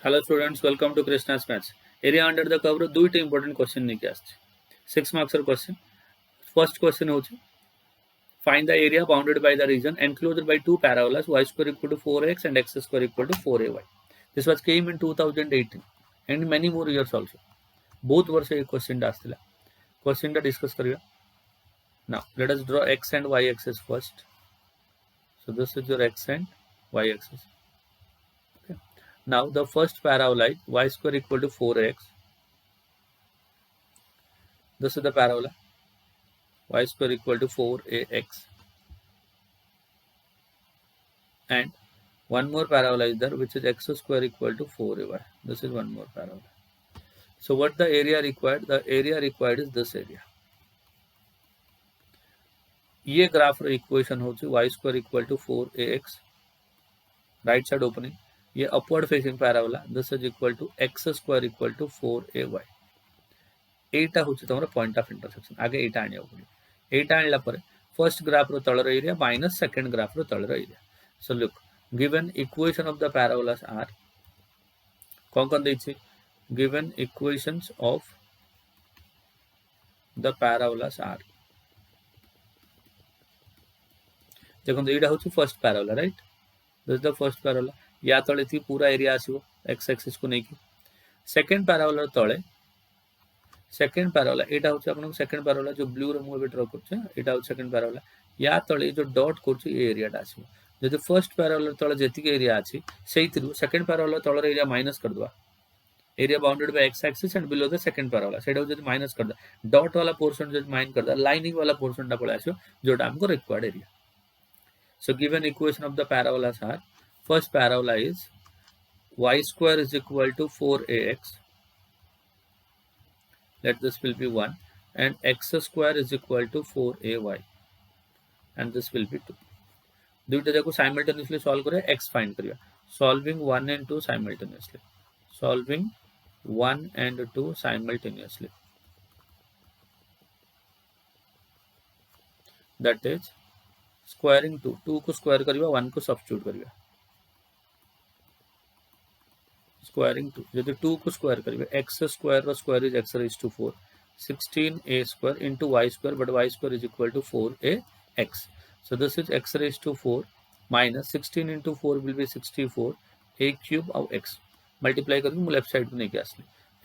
Hello students, welcome to Krishnas Maths. Area under the cover दुईटा important question निके आछे 6 marks question. First question होची find the area bounded by the region enclosed by two parabolas y square equal to 4x and x square equal to 4ay. This was came in 2018 and many more years also. Both वर्ष ये question आस्थिला. Question टा discuss करिया. Now let us draw x and y axis first. So this is your x and y axis. Now the first parabola is y square equal to 4x. This is the parabola y square equal to 4ax. And one more parabola is there which is x square equal to 4ay. This is one more parabola. So what the area required? The area required is this area. ये graph equation हो y square equal to 4ax. Right side opening. ये upward facing parabola. This is equal to x square equal to 4ay. एटा होची तमरा point of intersection आगे एटा आनिया पड़े एटा आनला परे first graph रो तळर एरिया माइनस सेकंड ग्राफ रो तळर area so look given equation of the parabolas are कोन देछि given equations of the parabolas are देखो एटा होची first parabola right this the first parabola या तळे थी पूरा एरिया आसीबो एक्स एक्सिस को नेकी सेकंड पैराबोला तळे सेकंड पैराबोला एटा होची आपन सेकंड पैराबोला जो ब्लू रे मु ड्रा करछे एटा होची सेकंड पैराबोला या तळे जो डॉट करछी ए एरिया टा आसीबो जदि फर्स्ट पैराबोला तळे जेतिक एरिया आछि सेइतिरु सेकंड पैराबोला तळर एरिया माइनस कर दवा area bounded by x axis and below the second parabola सेटा जदि माइनस कर द डॉट वाला पोर्शन जदि माइन कर द लाइनिंग वाला पोर्शन टा पळे आसीबो जोटा हमको required area so given equation of the parabolas are first parabola is y square is equal to 4ax. Let this will be 1 and x square is equal to 4ay and this will be 2. दुईटा जाको simultaneously solve करे x find करिया solving 1 and 2 simultaneously solving 1 and 2 simultaneously that is squaring 2 को square करिया 1 को substitute करिया squaring 2 जदि 2 को स्क्वायर करिवे x स्क्वायर रो square is x raised to 4 16a square into y square but y square is equal to 4ax so this is x raised to 4 minus 16 into 4 will be 64 a cube of x multiply करके मु left side पे नहीं के आसली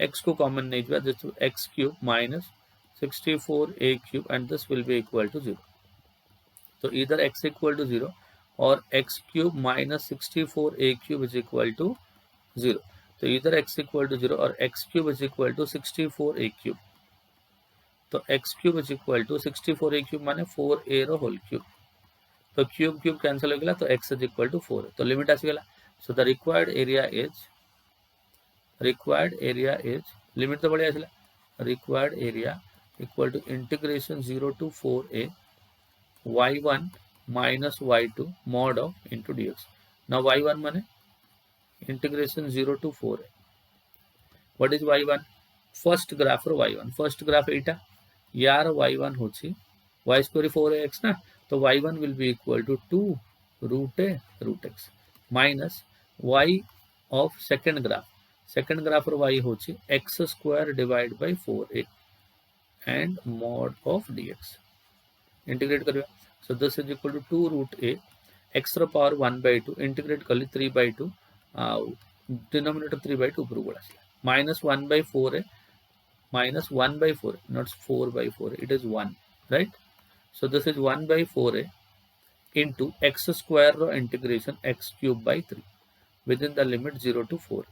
x को common नहीं दिया this x cube minus 64a cube and this will be equal to 0 तो either x equal to 0 or x cube minus 64a cube is equal to 0 तो इधर x इक्वल टू 0 और x cube is equal to 64a cube तो x cube is equal to 64a cube माने 4a रो whole cube तो cube cube cancel हो गला तो x इज इक्वल टू 4 तो लिमिट आसी गला so the required area is limit तो बढ़िया आसिला required area equal to integration 0 to 4a y1 minus y2 mod of into dx now y1 माने integration 0 to 4a what is y1 first graph for y1 first graph eta यार y1 होची y square 4ax ना तो y1 will be equal to 2 root a root x minus y of second graph for y होची x square divided by 4a and mod of dx integrate करियो so this is equal to 2 root a x row power 1 by 2 integrate कली 3 by 2 denominator 3 by 2 ऊपर minus 1 by 4a minus 1 by 4 not 4 by 4 it is 1 right so this is 1 by 4a into x square ro integration x cube by 3 within the limit 0 to 4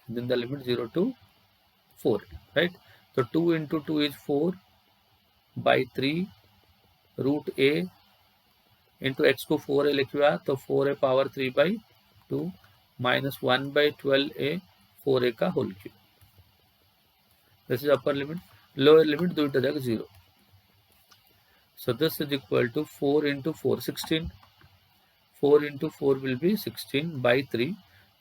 within the limit 0 to 4 right so 2 into 2 is 4 by 3 root a into x को 4a लिखिया तो 4a power 3 by 2 minus 1 by 12a 4a का whole cube this is upper limit lower limit दुईटा जाक 0 so this is equal to 4 into 4 16 4 into 4 will be 16 by 3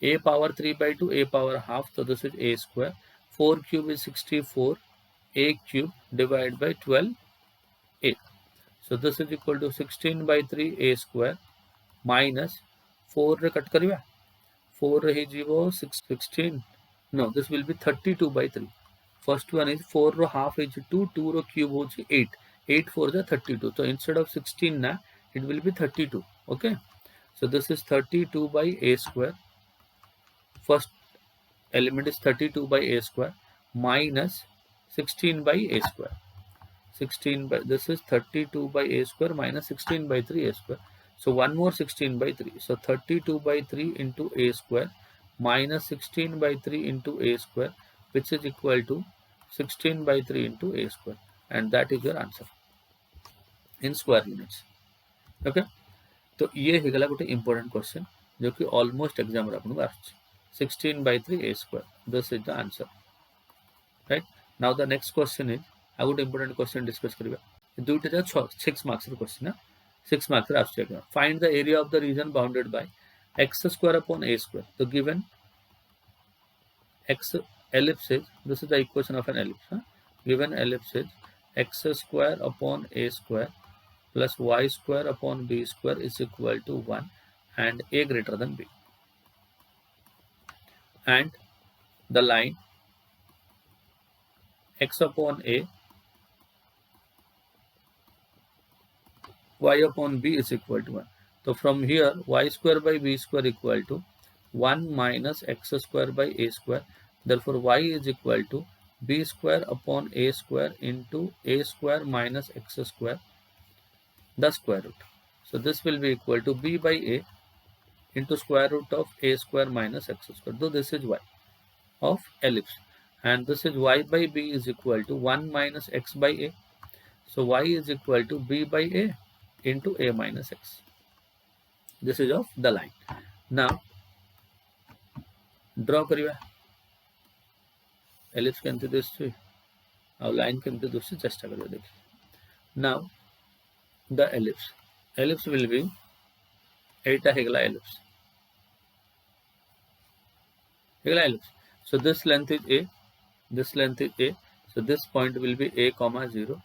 a power 3 by 2 a power half so this is a square 4 cube is 64 a cube divided by 12 a so this is equal to 16 by 3 a square minus 4 रे cut करिया 4 is 16. No, this will be 32 by 3. First one is 4 ro half is 2, 2 ro cube is 8. 8 4 is 32. So instead of 16 na, it will be 32. Okay. So this is 32 by a square. First element is 32 by a square minus 16 by a square. 16 by, this is 32 by a square minus 16 by 3 a square. So one more 16 by 3. So 32 by 3 into a square minus 16 by 3 into a square, which is equal to 16 by 3 into a square. And that is your answer in square units. Okay. तो ये होगा गोटे important question जो कि almost exam रे आपन को आछी 16 by 3 a square. This is the answer. Right. Now the next question is आ गोटे इंपोर्टेंट क्वेश्चन डिस्कस करबा. दुइटा 6 मार्क्स रो क्वेश्चन ना 6 मार्क्स रे आछी exam. Find the area of the reason bounded by x square upon a square. The given x ellipse is, this is the equation of an ellipse. Given ellipse is x square upon a square plus y square upon b square is equal to 1 and a greater than b. And the line x upon a, y upon b is equal to 1. So from here y square by b square equal to 1 minus x square by a square. Therefore y is equal to b square upon a square into a square minus x square, the square root. So this will be equal to b by a into square root of a square minus x square. So this is y of ellipse, and this is y by b is equal to 1 minus x by a. So y is equal to b by a into a minus x. This is of the line. Now draw करिया ellipse केमती दिसछि और line केमती दिसछि चेष्टा करिया देखि. Now the ellipse will be Etah हेगला ellipse. So this length is a, this length is a. So this point will be a comma 0,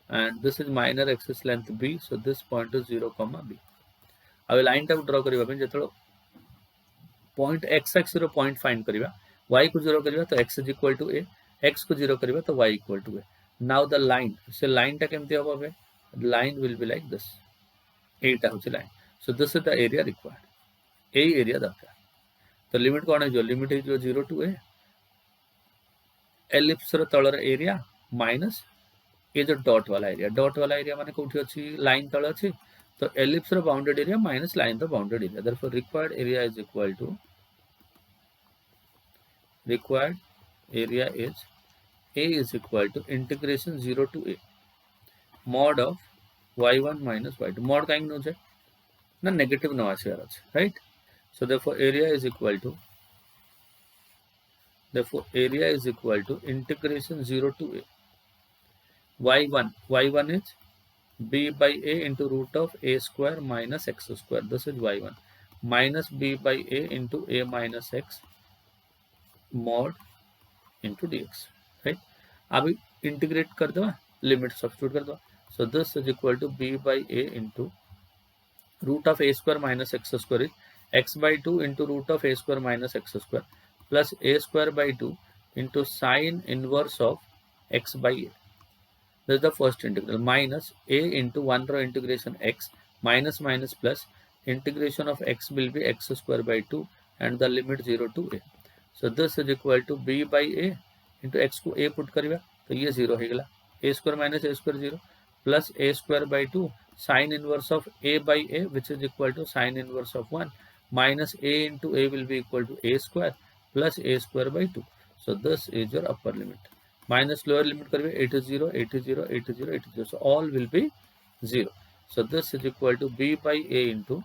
and this is minor axis length b. So this point is 0 comma b. अब line type draw करिवा पे जेतलो point x axis रो point find करिवा, y को 0 करिवा तो x is equal to a, x को 0 करिवा तो y equal to a. Now the line, से लाइन टा केमती होबा बे, line will be like this. एटा होची line. So this is the area required. ए एरिया दरकार. तो लिमिट कोन है जो, limit is 0 to a ellipse रो तळर एरिया माइनस ये जो डॉट वाला एरिया माने कोठी अछि, लाइन तळ अछि. तो ellipse रो बाउंडेड एरिया माइनस लाइन रो bounded area. Therefore required area is equal to, required area is a is equal to integration 0 to a mod of y1 minus y2. Mod काहे no छै ना, negative no आछे अछि, right. So therefore area is equal to, therefore area is equal to integration 0 to a y1 is b by a into root of a square minus x square. This is y1 minus b by a into a minus x mod into dx, right. अभी integrate कर दो, limit substitute कर दो. So this is equal to b by a into root of a square minus x square is x by 2 into root of a square minus x square plus a square by 2 into sine inverse of x by a. This is the first integral, minus a into 1 row integration x minus minus plus integration of x will be x square by 2 and the limit 0 to a. So this is equal to b by a into x को a put करिवा तो ये 0 होइगला, a square minus a square 0 plus a square by 2 sine inverse of a by a which is equal to sine inverse of 1 minus a into a will be equal to a square plus a square by 2. So this is your upper limit. Minus lower limit करिए 8 is 0, 8 is 0, 8 is 0, 8 is 0. So all will be 0. So this is equal to b by a into,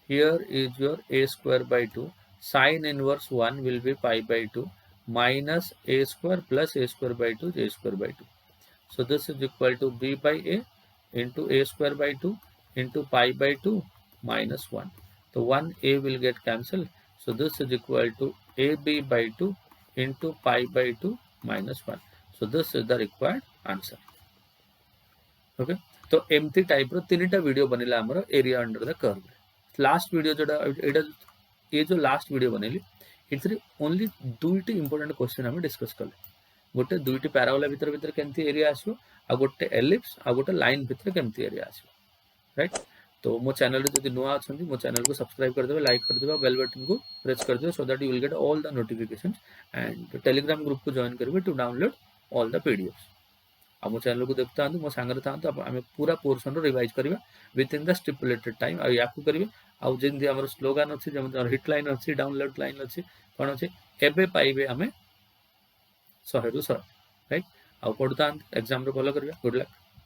here is your a square by 2, sine inverse 1 will be pi by 2 minus a square plus a square by 2 is a square by 2. So this is equal to b by a into a square by 2 into pi by 2 minus 1. So 1a will get cancelled. So this is equal to ab by 2 into pi by 2 minus 1. So this is the required answer. Okay. तो एमती type रो तीनटा video बनिला हमर area under the curve. Last video जोडा एटा ये जो last video बनैली इथरे only दुईटी important question आम discuss कले गोटे दुईटी पैराबोला भितर भितर केमती एरिया आसो आ गोटे एलिप्स आ गोटे लाइन भितर केमती एरिया आसो राइट। तो मो चैनल जब नुआ अच्छा मो चैनल को सब्सक्राइब करदे लाइक करदे बेल बटन को प्रेस करदे so that you will get all the notifications and Telegram group को जॉइन करेंगे to download all the PDFs. आ मो चैनल को देखता मो सांगरे था आम पूरा पोर्सन रिवाइज करवा within the stipulated time या करेंगे आउ जमी आम स्लोगान अच्छे जमी हिट लाइन अच्छी डाउनलोड लाइन अच्छी कौन अच्छे एबे पाइबे आम 100 ରୁ 100 राइट। आउ पढ़ुता एग्जाम रे भलो करबा। Good luck.